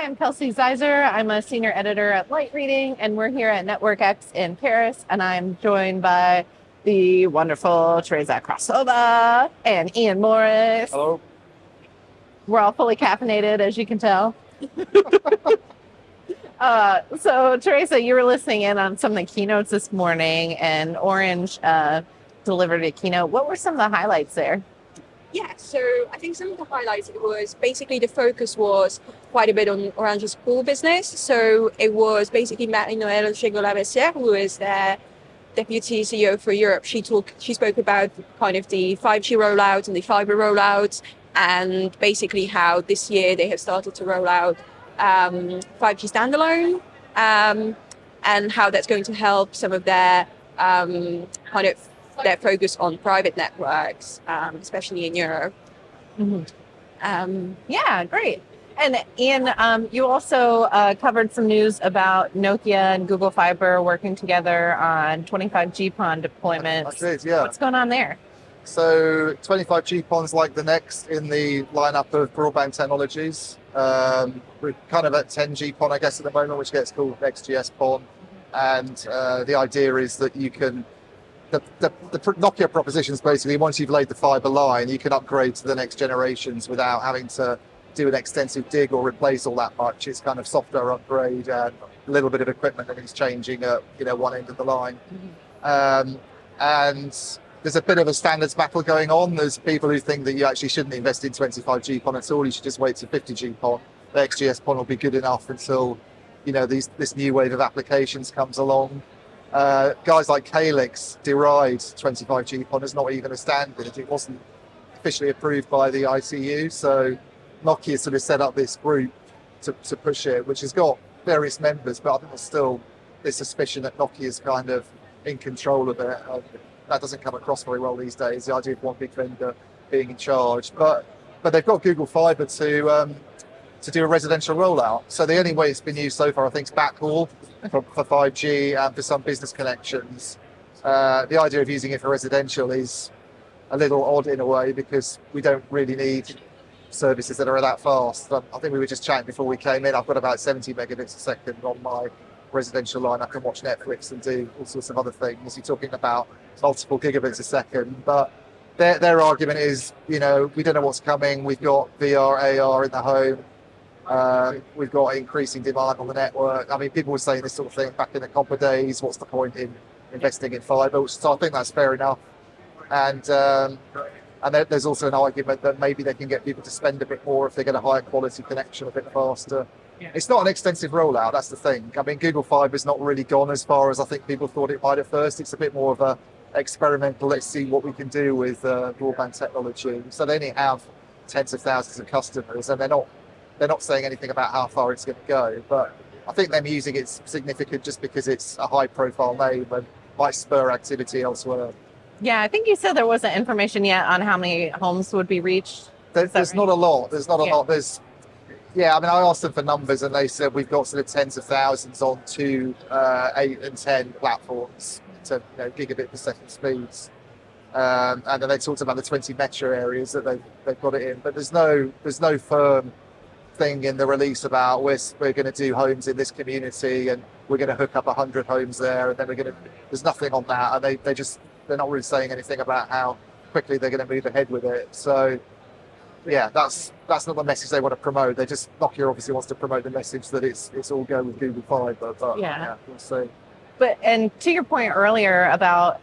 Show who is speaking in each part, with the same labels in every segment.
Speaker 1: Hi, I'm Kelsey Zeiser. I'm a senior editor at Light Reading, and we're here at Network X in Paris. And I'm joined by the wonderful Teresa Krasova and Ian Morris.
Speaker 2: Hello.
Speaker 1: We're all fully caffeinated, as you can tell. So, Teresa, you were listening in on some of the keynotes this morning, and Orange delivered a keynote. What were some of the highlights there?
Speaker 3: Yeah, so I think some of the highlights, it was basically the focus was quite a bit on Orange's core business. So it was basically Marie-Noëlle Gégol-Labessière, who is their deputy CEO for Europe. She spoke about kind of the 5G rollout and the fiber rollout, and basically how this year they have started to roll out 5G standalone, and how that's going to help some of their kind of their focus on private networks, especially in Europe.
Speaker 1: Mm-hmm. Yeah, great. And Ian, you also covered some news about Nokia and Google Fiber working together on 25G PON deployments.
Speaker 2: I did, yeah.
Speaker 1: What's going on there?
Speaker 2: So 25G PON's like the next in the lineup of broadband technologies. We're kind of at 10G PON, I guess, at the moment, which gets called XGS PON. And the idea is that you can the Nokia proposition is basically once you've laid the fiber line, you can upgrade to the next generations without having to do an extensive dig or replace all that much. It's kind of software upgrade and a little bit of equipment that is changing at one end of the line. And there's a bit of a standards battle going on. There's people who think that you actually shouldn't invest in 25G PON at all. You should just wait to 50G PON. The XGS PON will be good enough until this new wave of applications comes along. Guys like Calix deride 25G PON as not even a standard. It wasn't officially approved by the ITU, so Nokia sort of set up this group to push it, which has got various members, but I think there's still this suspicion that Nokia is kind of in control of it. That doesn't come across very well these days, the idea of one big vendor being in charge. But they've got Google Fiber to do a residential rollout. So the only way it's been used so far, I think, is backhaul for 5G and for some business connections. The idea of using it for residential is a little odd in a way because we don't really need services that are that fast. I think we were just chatting before we came in. I've got about 70 megabits a second on my residential line. I can watch Netflix and do all sorts of other things. You're talking about multiple gigabits a second, but their argument is, we don't know what's coming. We've got VR, AR in the home. We've got increasing demand on the network. I mean, people were saying this sort of thing back in the copper days. What's the point in investing in fiber? So I think that's fair enough. And there's also an argument that maybe they can get people to spend a bit more if they get a higher quality connection a bit faster. Yeah. It's not an extensive rollout, that's the thing. I mean, Google Fiber's not really gone as far as I think people thought it might at first. It's a bit more of a experimental, let's see what we can do with broadband technology. So they only have tens of thousands of customers, and they're not saying anything about how far it's going to go. But I think them using it's significant just because it's a high-profile name and might spur activity elsewhere.
Speaker 1: Yeah, I think you said there wasn't information yet on how many homes would be reached.
Speaker 2: There's right? Not a lot. There's not a lot. I mean, I asked them for numbers and they said we've got sort of tens of thousands on 2, 8 and 10 platforms to gigabit per second speeds. And then they talked about the 20 metro areas that they've got it in. But there's no firm thing in the release about we're going to do homes in this community and we're going to hook up 100 homes there, and then there's nothing on that, and they're not really saying anything about how quickly they're going to move ahead with it. So yeah, that's not the message they want to promote. Nokia obviously wants to promote the message that it's all go with Google Fiber, but yeah, we'll see.
Speaker 1: But and to your point earlier about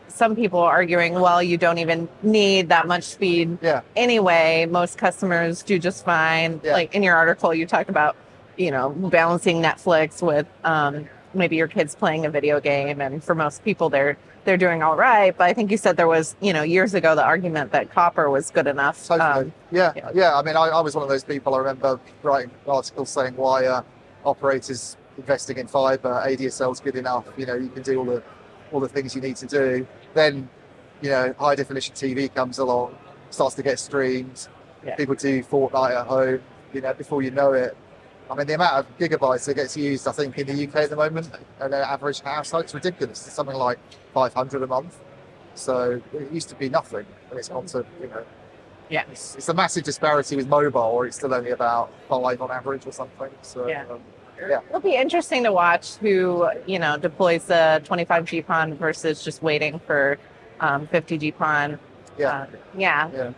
Speaker 1: some people arguing, well, you don't even need that much speed anyway. Most customers do just fine. Yeah. Like in your article, you talked about, balancing Netflix with maybe your kids playing a video game. And for most people, they're doing all right. But I think you said there was, years ago, the argument that copper was good enough.
Speaker 2: Totally. Yeah. I mean, I was one of those people. I remember writing articles saying why operators investing in fiber, ADSL is good enough. You can do all the things you need to do. Then, high definition TV comes along, starts to get streamed. Yeah. People do Fortnite at home. Before you know it, I mean, the amount of gigabytes that gets used, I think, in the UK at the moment, an average household, it's ridiculous. It's something like 500 a month. So it used to be nothing, and it's gone to
Speaker 1: Yeah.
Speaker 2: It's a massive disparity with mobile, where it's still only about 5 on average or something. So
Speaker 1: Yeah.
Speaker 2: yeah.
Speaker 1: It'll be interesting to watch who, deploys the 25G PON versus just waiting for 50G PON.
Speaker 2: Yeah.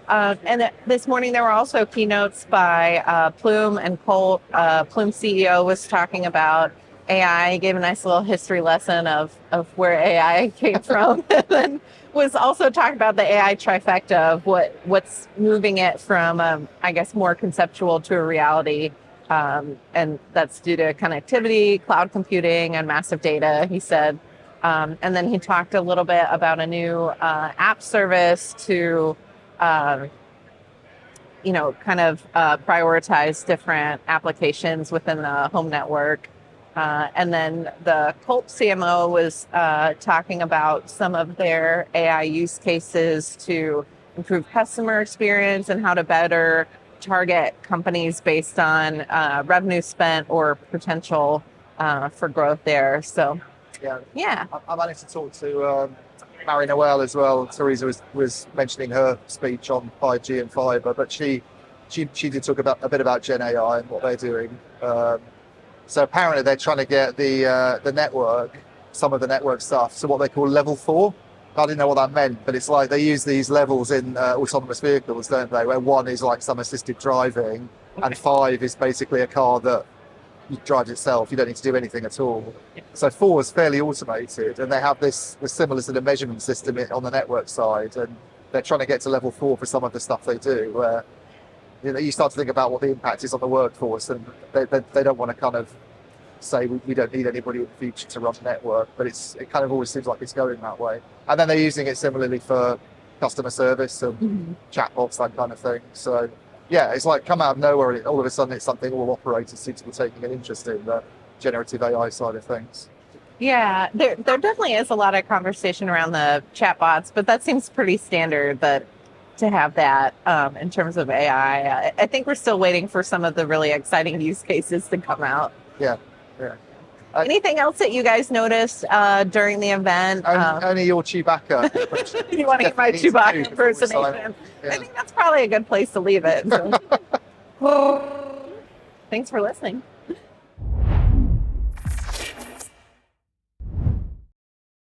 Speaker 1: And this morning there were also keynotes by Plume and Colt. Plume CEO was talking about AI, gave a nice little history lesson of where AI came from, and then was also talking about the AI trifecta of what's moving it from, I guess, more conceptual to a reality. And that's due to connectivity, cloud computing, and massive data, he said. And then he talked a little bit about a new app service to, prioritize different applications within the home network. And then the Colt CMO was talking about some of their AI use cases to improve customer experience and how to better target companies based on revenue spent or potential for growth there. So, yeah.
Speaker 2: I managed to talk to Mary Noel as well. Teresa was mentioning her speech on 5G and fiber, but she did talk a bit about Gen AI and what they're doing. So apparently they're trying to get the network, some of the network stuff, to what they call level 4. I didn't know what that meant, but it's like they use these levels in autonomous vehicles, don't they? Where 1 is like some assisted driving, and 5 is basically a car that drives itself. You don't need to do anything at all. So 4 is fairly automated, and they have this similar sort of measurement system on the network side, and they're trying to get to level 4 for some of the stuff they do, where you start to think about what the impact is on the workforce, and they don't want to kind of say we don't need anybody in the future to run the network, but it kind of always seems like it's going that way. And then they're using it similarly for customer service and chatbots, that kind of thing. So yeah, it's like come out of nowhere, and all of a sudden it's something all operators seem to be taking an interest in, the generative AI side of things.
Speaker 1: Yeah, there definitely is a lot of conversation around the chatbots, but that seems pretty standard to have that in terms of AI. I think we're still waiting for some of the really exciting use cases to come out.
Speaker 2: Yeah.
Speaker 1: Anything else that you guys noticed during the event?
Speaker 2: Only your Chewbacca.
Speaker 1: You want to get my Chewbacca impersonation?
Speaker 2: Yeah.
Speaker 1: I think that's probably a good place to leave it. So. Thanks for listening.